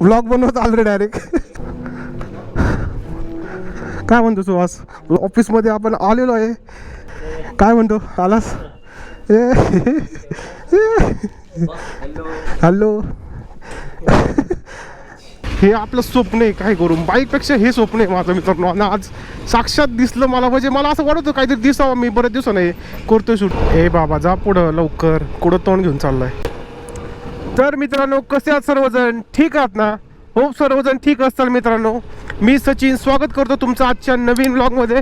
Blog बनवत आलो रे direct. काय म्हणतो सुहास, ऑफिसमध्ये आपण आलेलो आहे. काय म्हणतो, आलास? हॅलो. हे आपलं स्वप्न आहे, काय करू, बाईकपेक्षा हे स्वप्न आहे माझं मित्रांनो. आणि आज साक्षात दिसलं मला. म्हणजे मला असं वाटतं काहीतरी दिसावं, मी बरेच दिवसाने करतोय शूट. ए बाबा जा पुढं लवकर, कुठं तोंड घेऊन चाललाय. तर मित्रांनो कसे आहात सर्वजण, ठीक आहात ना? हो सर्वजण ठीक असताल मित्रांनो. मी सचिन स्वागत करतो तुमचं आजच्या नवीन व्लॉगमध्ये.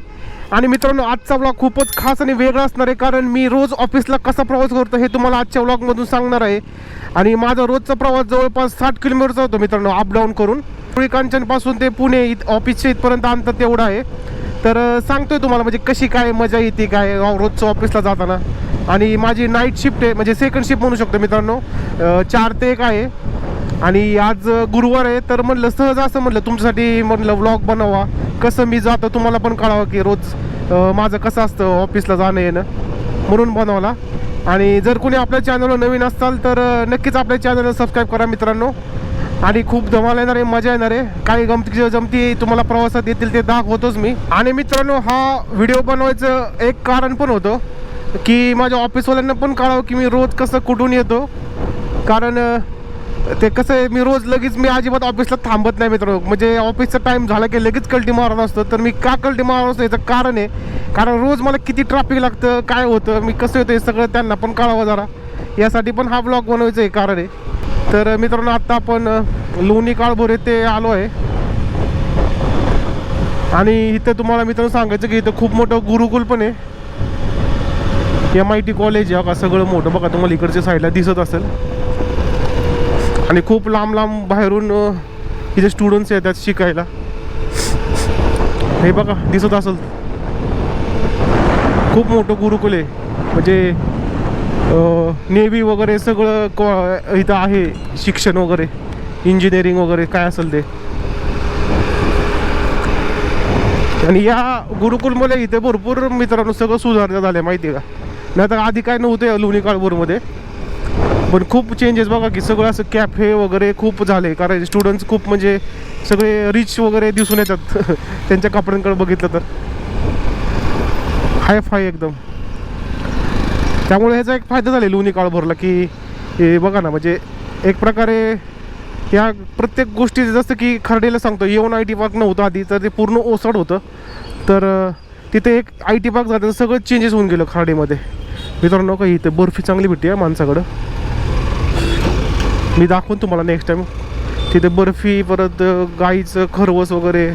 आणि मित्रांनो आजचा व्लॉग खूपच खास आणि वेगळा असणार आहे, कारण मी रोज ऑफिसला कसा प्रवास करतो हे तुम्हाला आजच्या व्लॉगमधून सांगणार आहे. आणि माझा रोजचा प्रवास जवळपास 60 किलोमीटरचा होतो मित्रांनो, अप डाऊन करून. पुणे कांचनपासून ते पुणे ऑफिसच्या इथपर्यंत अंतर तेवढं आहे. तर सांगतोय तुम्हाला म्हणजे कशी काय मजा येते काय रोजचं ऑफिसला जाताना. आणि माझी नाईट शिफ्ट आहे, म्हणजे सेकंड शिफ्ट म्हणू शकतो मित्रांनो. 4 ते 1 आहे. आणि आज गुरुवार आहे, तर म्हणलं सहज असं म्हणलं तुमच्यासाठी म्हणलं व्लॉग बनवा. कसं मी जातो तुम्हाला पण कळावं की रोज माझं कसं असतं ऑफिसला जाणं येणं, म्हणून बनवला. आणि जर कोणी आपल्या चॅनलवर नवीन असाल तर नक्कीच आपल्या चॅनलला सबस्क्राईब करा मित्रांनो. आणि खूप धमाल येणार आहे, मजा येणार आहे. काही जमती तुम्हाला प्रवासात येतील ते दाखवतोच मी. आणि मित्रांनो हा व्हिडिओ बनवायचं एक कारण पण होतं की माझ्या ऑफिसवाल्यांना पण कळावं की मी रोज कसं कुठून येतो. कारण ते कसं आहे, मी रोज लगेच मी अजिबात ऑफिसला थांबत नाही मित्रांनो. म्हणजे ऑफिसचा टाईम झाला की लगेच कल्टी मारत असतो. तर मी का कल्टी मारत असतो याचं कारण आहे, कारण रोज मला किती ट्रॅफिक लागतं, काय होतं, मी कसं येतं हे सगळं त्यांना पण कळावं जरा. यासाठी पण हा ब्लॉग बनवायचं हे कारण आहे. तर मित्रांनो आत्ता आपण लोणी काळभोर येथे आलो आहे. आणि इथं तुम्हाला मित्रांनो सांगायचं की इथं खूप मोठं गुरुकुल पण आहे. MIT कॉलेज आहे का, सगळं मोठं बघा तुम्हाला इकडच्या साईडला दिसत असेल. आणि खूप लांब लांब बाहेरून इथे स्टुडंट्स येतात शिकायला. हे बघा दिसत असेल, खूप मोठं गुरुकुल आहे. म्हणजे नेव्ही वगैरे सगळं इथं आहे, शिक्षण वगैरे, इंजिनिअरिंग वगैरे काय असेल ते. आणि या गुरुकुलमध्ये इथे भरपूर मित्रांनो सगळं सुधारणा झाल्या माहिती आहे का. नाही तर आधी काय नव्हतं लोणी काळभोरमध्ये, पण खूप चेंजेस बघा की सगळं असं कॅफे वगैरे खूप झाले. कारण स्टुडंट्स खूप म्हणजे सगळे रिच वगैरे दिसून येतात त्यांच्या कपड्यांकडे बघितलं तर, हाय फाय एकदम. त्यामुळे ह्याचा एक फायदा झाला लोणी काळभोरला की हे बघा ना, म्हणजे एक प्रकारे ह्या प्रत्येक गोष्टी, जसं की खर्डेला सांगतो येऊन IT पार्क नव्हतं आधी, तर ते पूर्ण ओसाड होतं. तर तिथे एक IT पार्क झालं, सगळं चेंजेस होऊन गेलं खर्डेमध्ये मित्रांनो. का इथे बर्फी चांगली भेटते आहे माणसाकडं, मी दाखवून तुम्हाला नेक्स्ट टाईम. तिथे बर्फी, परत गाईचं खरवस वगैरे,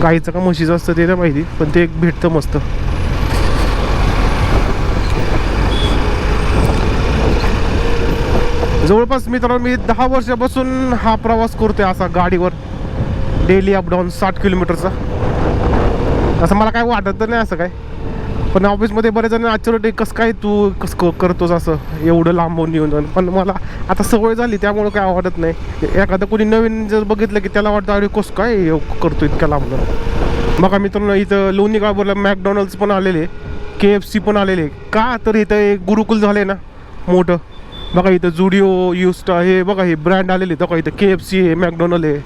गाईचं का म्हशीचं असतं ते नाही माहिती, पण ते एक भेटतं मस्त. जवळपास मित्रांनो मी 10 वर्षापासून हा प्रवास करतोय असा गाडीवर, डेली अपडाऊन 60 किलोमीटरचा. असं मला काय वाटत नाही असं काय, पण ऑफिसमध्ये बरेच जण आश्चर्य कसं काय तू कसं करतोस असं एवढं लांबून येऊन जाऊन. पण मला आता सवय झाली त्यामुळं काय वाटत नाही. एखादं कोणी नवीन जर बघितलं की त्याला वाटतं अरे कसं काय करतो इतक्या लांबून. बघा मित्रांनो इथं लोणी काळभोरला मॅकडॉनल्ड्स पण आलेले, KFC पण आलेले. का तर इथं एक गुरुकुल झालं आहे ना मोठं. बघा इथं जुडिओ, युस्टा, हे बघा हे ब्रँड आलेले. बघा इथं KFC आहे, मॅकडॉनल्ड आहे.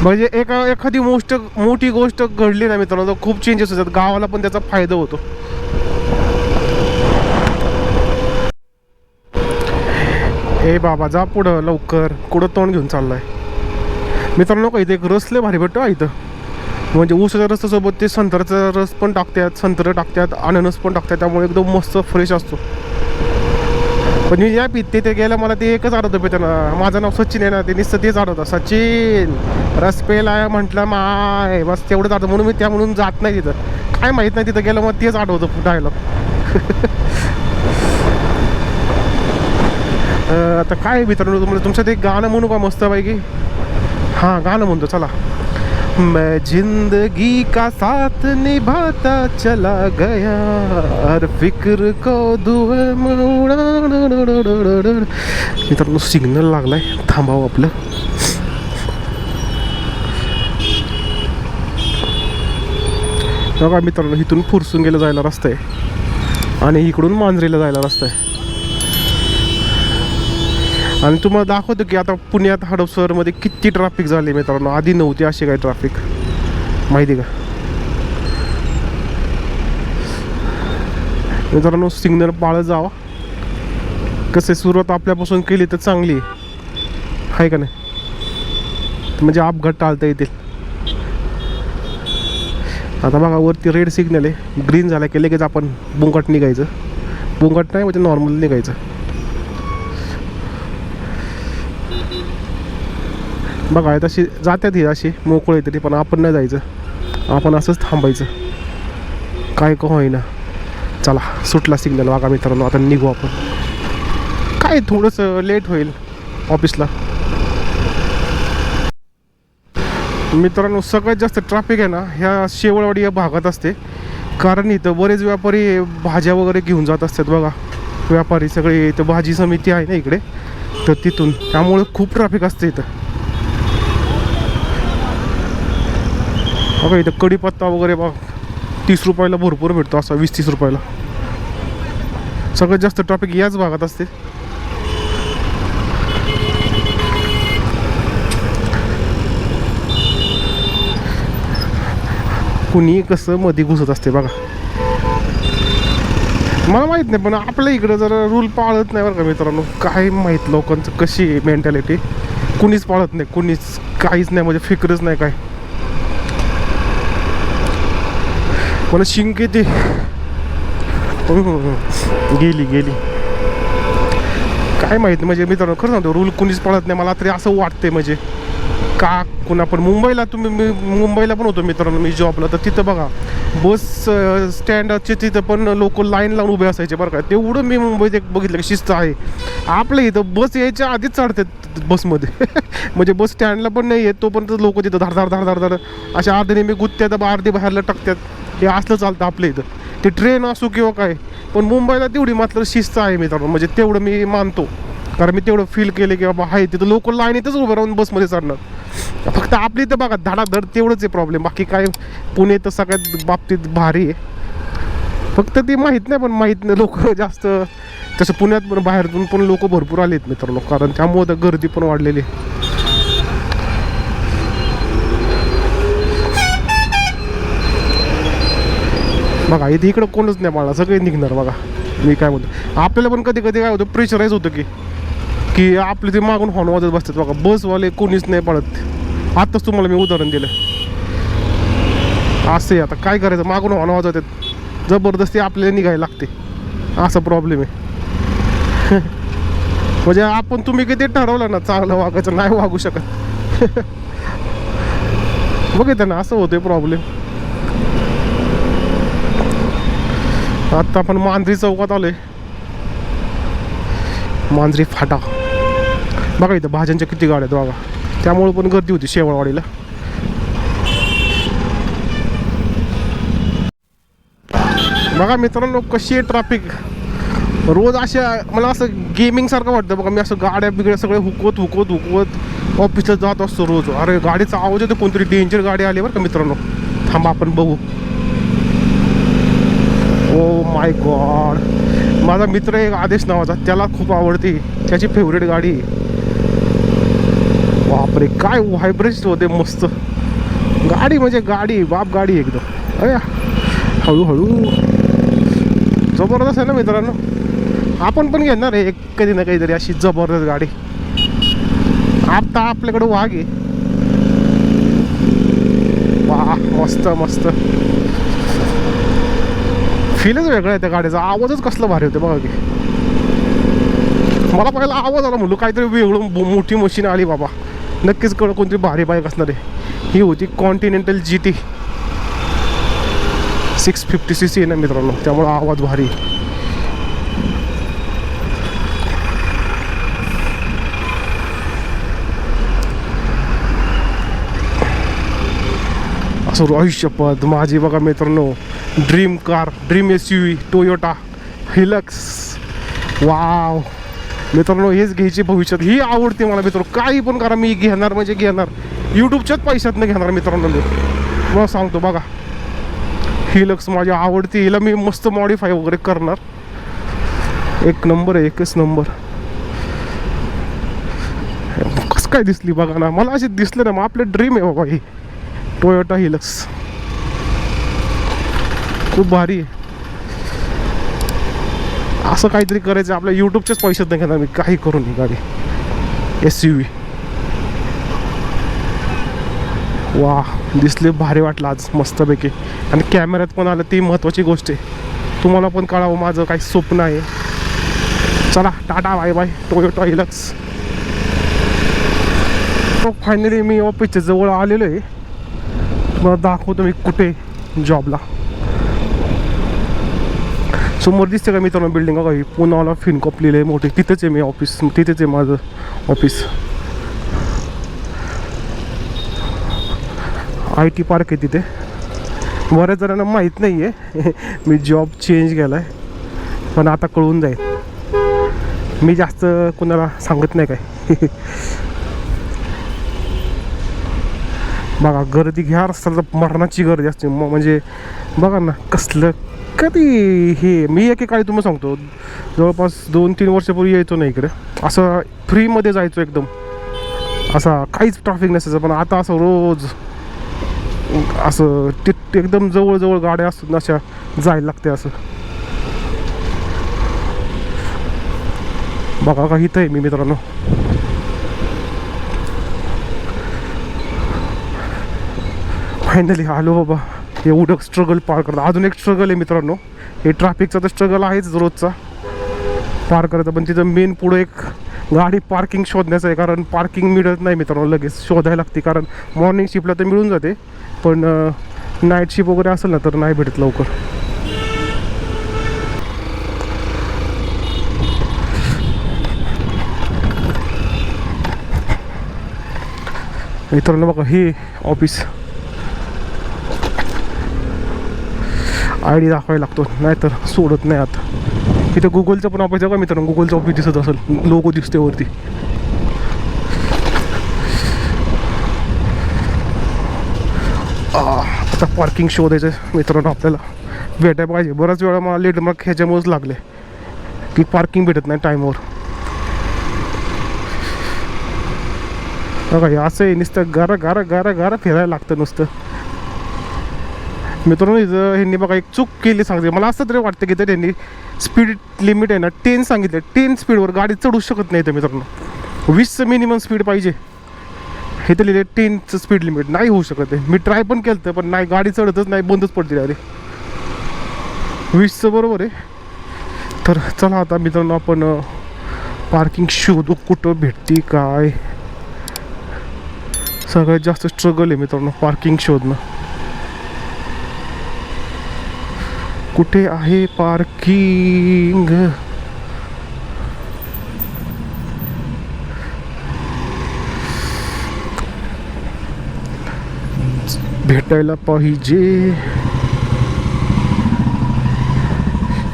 म्हणजे एखादी मोठी गोष्ट घडली ना मित्रांनो तर खूप चेंजेस होतात, गावाला पण त्याचा फायदा होतो. ए बाबा जा पुढं लवकर, कुठं तोंड घेऊन चाललाय मित्रांनो. का इथे एक रस लय भारी भेटतो इथं. म्हणजे ऊसाच्या रसासोबत ते संत्र्याचा रस पण टाकतात, संत्र टाकतात, अननस पण टाकतात, त्यामुळे एकदम मस्त फ्रेश असतो. पण मी या पिते ते गेलं मला ते एकच आठवतं पिताना, माझं नाव सचिन आहे ना, ते नुसतं तेच आठवतं, सचिन रस पेला आहे म्हटलं माय, बस तेवढंच आठवतं. म्हणून मी म्हणून जात नाही तिथं, काय माहीत नाही, तिथं गेलं मग तेच आठवतं डायलॉग. आता काय मित्रांनो तुम्हाला तुमच्यात एक गाणं म्हणू का मस्त पैकी. हां गाणं म्हणतो चला. मैं जिंदगी का साथ निभाता चला गया, हर फिक्र को दुआ में उड़ा. मित्रांनो सिग्नल लागलाय, थांबावं आपलं. बघा मित्रांनो इथून फुरसुंगीला जायला रस्ता आहे आणि इकडून मांजरीला जायला रस्ता आहे. आणि तुम्हाला दाखवतो की आता पुण्यात हडपसरमध्ये किती ट्रॅफिक झाली मित्रांनो. आधी नव्हती अशी काही ट्रॅफिक, माहिती का मित्रांनो. सिग्नल पाळत जावा. कसे सुरुवात आपल्यापासून केली तर चांगली आहे का नाही, म्हणजे अपघात टाळता येतील. आता बघा वरती रेड सिग्नल आहे, ग्रीन झाला की लगेच आपण बुंकट निघायचं. बुंकट नाही म्हणजे नॉर्मल निघायचं. बघा तशी जात्यात ही अशी मोकळे तरी, पण आपण नाही जायचं, आपण असंच थांबायचं काय का होईना. चला सुटला सिग्नल बघा मित्रांनो. आता निघू आपण. काय थोडंसं लेट होईल ऑफिसला मित्रांनो. सगळ्यात जास्त ट्रॅफिक आहे ना ह्या शेवळवाडी या भागात असते, कारण इथं बरेच व्यापारी भाज्या वगैरे घेऊन जात असतात बघा. व्यापारी सगळे इथं भाजी समिती आहे ना इकडे, तर तिथून त्यामुळे खूप ट्रॅफिक असते इथं. बघा इथं कढीपत्ता वगैरे बघ 30 रुपयाला भरपूर भेटतो, असा 20-30 रुपयाला. सगळ्यात जास्त ट्रॅफिक याच भागात असते. कुणी कसं मध्ये घुसत असते बघा. मला माहीत नाही, पण आपल्या इकडं जरा रूल पाळत नाही बरं का मित्रांनो. काय माहीत लोकांचं कशी मेंटॅलिटी, कुणीच पाळत नाही, कुणीच काहीच नाही, म्हणजे फिक्रच नाही काय. मला शिंक येते. गेली काय माहिती, म्हणजे मित्रांनो खरं सांगतो रूल कुणीच पाळत नाही. मला तरी असं वाटते, म्हणजे का कुणा पण मुंबईला मी मुंबईला पण होतो मित्रांनो मी जॉबला, तर तिथं बघा बस स्टँडचे तिथं पण लोक लाईन लावून उभे असायचे बरं का. तेवढं मी मुंबईत एक बघितलं की शिस्त आहे. आपल्या इथं बस यायच्या आधीच चढतात बसमध्ये म्हणजे बस स्टँडला पण नाही येत तोपर्यंत लोक तिथं धाड अशा अर्धे नेहमी गुत्त्यात अर्धे बाहेरला टाकतात. हे असलं चालतं आपल्या इथं, ते ट्रेन असो किंवा काय. पण मुंबईला तेवढी मात्र शिस्त आहे मित्रांनो, म्हणजे तेवढं मी मानतो, कारण मी तेवढं फील केलं की बाबा आहे तिथं लोक लाईनीतच उभं राहून बसमध्ये चढणार. फक्त आपली इथं बघा धडाधड तेवढंच आहे प्रॉब्लेम, बाकी काय पुणे तर सगळ्यात बाबतीत भारी आहे. फक्त ते माहीत नाही, पण माहीत नाही लोक जास्त. तसं पुण्यात पण बाहेरून पण लोक भरपूर आलेत मित्रांनो, कारण त्यामुळे तर गर्दी पण वाढलेली आहे. बघा इकडं कोणच नाही पाळणार, सगळे निघणार बघा. मी काय म्हणतो आपल्याला पण कधी काय होतं, प्रेशराईज होतं की आपले ते मागून हॉर्न वाजत बसतात बघा. बसवाले कोणीच नाही पळत. आत्ताच तुम्हाला मी उदाहरण दिलं. असं आता काय करायचं, मागून हॉर्न वाजवतात, जबरदस्ती आपल्याला निघायला लागते. असा प्रॉब्लेम आहे. म्हणजे आपण तुम्ही किती ठरवलं ना चांगलं वागायचं, नाही वागू शकत. बघितलं ना असं होतंय प्रॉब्लेम. आता आपण मांजरी चौकात आलोय, मांजरी फाटा. बघा इथं भाज्यांच्या किती गाड्या आहेत बघा, त्यामुळे पण गर्दी होती शेवळवाडीला. बघा मित्रांनो कशी आहे ट्रॅफिक रोज. अशा मला असं गेमिंग सारखं वाटतं बघा. मी असं गाड्या बिगड्या सगळे हुकवत ऑफिसला जात असतो रोज. अरे गाडीचा आवाज येतो, कोणतरी डेंजर गाडी आली बरं का मित्रांनो. थांबा आपण बघू. ओ माय गॉड, माझा मित्र एक आदेश नावाचा, त्याला खूप आवडते, त्याची फेवरेट गाडी. बापरे काय व्हायब्रेशन होते मस्त गाडी, म्हणजे गाडी बाप गाडी एकदम. अरे हळूहळू जबरदस्त आहे ना मित्रांनो. आपण पण घेणार आहे कधी ना कधीतरी अशी जबरदस्त गाडी. आता आपल्याकडे वाघ आहे. वा मस्त मस्त, फीलच वेगळं आहे त्या गाडीचा. आवाजच कसला भारी होते बघा की. मला पहिला आवाज आला म्हणलो काहीतरी वेगळं मोठी मशीन आली बाबा. नक्कीच कळ कोणतरी भारी बाईक असणार आहे. ही होती कॉन्टिनेंटल GT 650cc आहे ना मित्रांनो, त्यामुळे आवाज भारी. असं आयुष्यपद माझी बघा मित्रांनो dream car, dream SUV Toyota Hilux. Wow मित्रांनो हेच घ्यायची भविष्यात. ही आवडते मला मित्रांनो. काही पण करा मी घेणार म्हणजे घेणार. यूट्यूबच्याच पैशातनं घेणार मित्रांनो. मी सांगतो बघा हिलक्स माझी आवडती. हिला मी मस्त मॉडिफाय वगैरे करणार. एक नंबर आहे, एकच नंबर. कसं काय दिसली बघा ना, मला अशी दिसलं ना, मग आपलं ड्रीम आहे बाबा ही टोयोटा हिलक्स. खूप भारी आहे. असं काहीतरी करायचं, आपल्या यूट्यूबचेच पैसे नाही घेणार मी, काही करून ही गाडी SUV. वा, दिसले भारी वाटलं आज मस्तपैकी. आणि कॅमेऱ्यात पण आलं, ती महत्त्वाची गोष्ट आहे. तुम्हाला पण कळावं माझं काही स्वप्न आहे. चला tata bye bye Toyota Hilux. Finally मी ऑफिसच्या जवळ आलेलो आहे. तुम्हाला दाखवतो मी कुठे जॉबला. समोर दिसते का मित्रांनो बिल्डिंग काही, पुण्याला फिनकॉप लिहिलं आहे मोठी, तिथेच आहे मी ऑफिस, तिथेच आहे माझं ऑफिस. IT पार्क आहे तिथे. बऱ्याच जणांना माहीत नाही आहे मी जॉब चेंज केला आहे, पण आता कळून जाईल. मी जास्त कोणाला सांगत नाही काय. बघा गर्दी घ्या रस्त्याला, मरणाची गर्दी असते. म्हणजे बघा ना कसलं, कधी हे मी एकेकाळी तुम्हाला सांगतो जवळपास 2-3 वर्षापूर्वी यायचो नाही इकडे, असं फ्रीमध्ये जायचो एकदम, असा काहीच ट्रॅफिक नसायचं. पण आता असं रोज असं एकदम जवळजवळ गाड्या असतात, अशा जायला लागते असं. बघा का इथं आहे मी मित्रांनो. फायनली आलो बाबा. एवढं स्ट्रगल पार करतं. अजून एक स्ट्रगल आहे मित्रांनो, हे ट्रॅफिकचा तर स्ट्रगल आहेच रोजचा पार करायचा, पण तिथं मेन पुढं एक गाडी पार्किंग शोधण्याचं आहे. कारण पार्किंग मिळत नाही मित्रांनो, लगेच शोधायला लागते. कारण मॉर्निंग शिफ्टला तर मिळून जाते, पण नाईट शिफ्ट वगैरे असेल ना तर नाही भेटत लवकर. मित्रांनो बघा हे ऑफिस, ID दाखवायला लागतो, नाहीतर सोडत नाही. आता इथं गुगलचं पण ऑफिस आहे का मित्रांनो, गुगलचं ऑफिस दिसत असेल, लोगो दिसते वरती. आता पार्किंग शोधायचं मित्रांनो, आपल्याला भेटायला पाहिजे. बराच वेळा मला लेट मग ह्याच्यामुळेच लागले की पार्किंग भेटत नाही टाईमवर. बघा हे असं आहे, नुसतं गारा फिरायला लागतं नुसतं. मित्रांनो इथं ह्यांनी बघा एक चूक केली सांगते मला, असं तरी वाटतं की तर त्यांनी स्पीड लिमिट आहे ना 10 सांगितलं. 10 स्पीडवर गाडी चढू शकत नाही तर मित्रांनो, 20चं मिनिमम स्पीड पाहिजे. हे तर लिहिले 10चं स्पीड लिमिट, नाही होऊ शकत आहे. मी ट्राय पण केलं पण नाही, गाडी चढतच नाही, बंदच पडते अरे. 20चं बरोबर आहे. तर चला आता मित्रांनो आपण पार्किंग शोधू, कुठं भेटते काय. सगळ्यात जास्त स्ट्रगल आहे मित्रांनो पार्किंग शोधणं. कुठे आहे पार्किंग. भेटायला पाहिजे.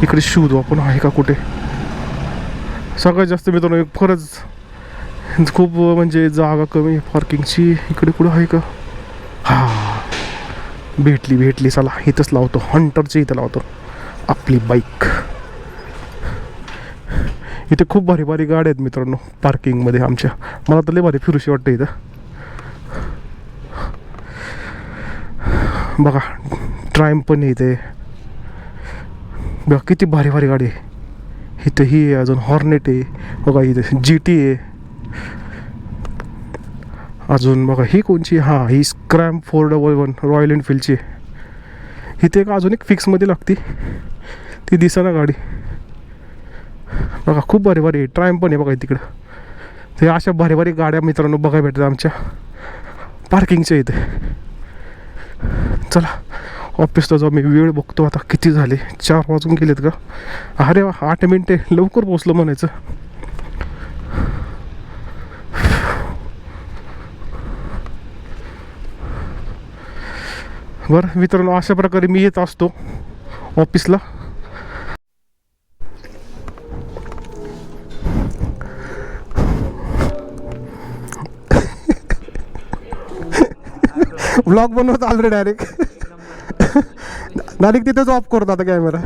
इकडे शोधू आपण, आहे का कुठे. सगळ्यात जास्त मित्रांनो खरंच खूप म्हणजे जागा कमी पार्किंगची. इकडे कुठं आहे का. हा भेटली. चला इथंच लावतो, हंटरच्या इथं लावतो आपली बाईक. इथे खूप भारी गाड्या आहेत मित्रांनो पार्किंगमध्ये आमच्या. मला तर लय भारी फिरूशी वाटतं इथं. बघा ट्रायम्फ पण इथे, बघा किती भारी गाडी आहे इथं. ही आहे अजून हॉर्नेट आहे बघा, इथे GT आहे अजून. बघा ही कोणची, हां ही स्क्रॅम 411 रॉयल एनफिल्डची आहे. इथे एक अजून एक फिक्समध्ये लागते, ती दिसेना गाडी. बघा खूप भारी आहे. ट्रायम्फ पण आहे बघा तिकडं. ते अशा भारी गाड्या मित्रांनो बघायला भेटतात आमच्या पार्किंगच्या इथे. चला ऑफिसला जाऊ. मी वेळ बघतो आता किती झाले, 4 वाजून गेलेत का. अरे वा 8 मिनटे, लवकर पोचलो म्हणायचं. बरं मित्रांनो अशा प्रकारे मी येत असतो ऑफिसला. ब्लॉग बनवत आलो डायरेक्ट तिथेच ऑफ करतो आता कॅमेरा.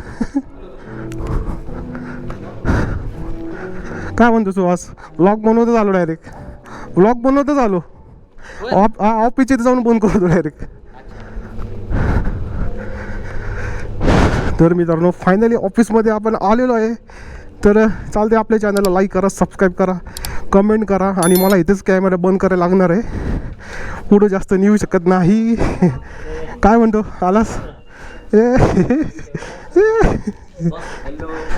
काय म्हणतो सुहास, ब्लॉग बनवतच आलो डायरेक्ट. व्लॉग बनवतच आलो. ऑफिसच्या इथे जाऊन बंद करतो डायरेक्ट. तर मित्रांनो फायनली ऑफिसमध्ये आपण आलेलो आहे. तर चालते, आपल्या चॅनलला लाईक करा, सबस्क्राईब करा, कमेंट करा. आणि मला इथेच कॅमेरा बंद करायला लागणार आहे, पुढं जास्त नेऊ शकत नाही. काय म्हणतो, आलास?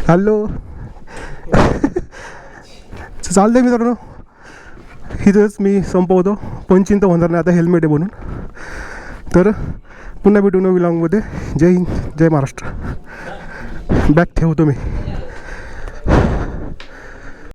हॅलो. चालते मित्रांनो, इथंच मी संपवतो. पंचीन तर होणार नाही आता हेल्मेट आहे म्हणून. तर पुन्हा भेटू नवीन व्लॉगमध्ये. जय हिंद, जय महाराष्ट्र. बॅग ठेवतो मी.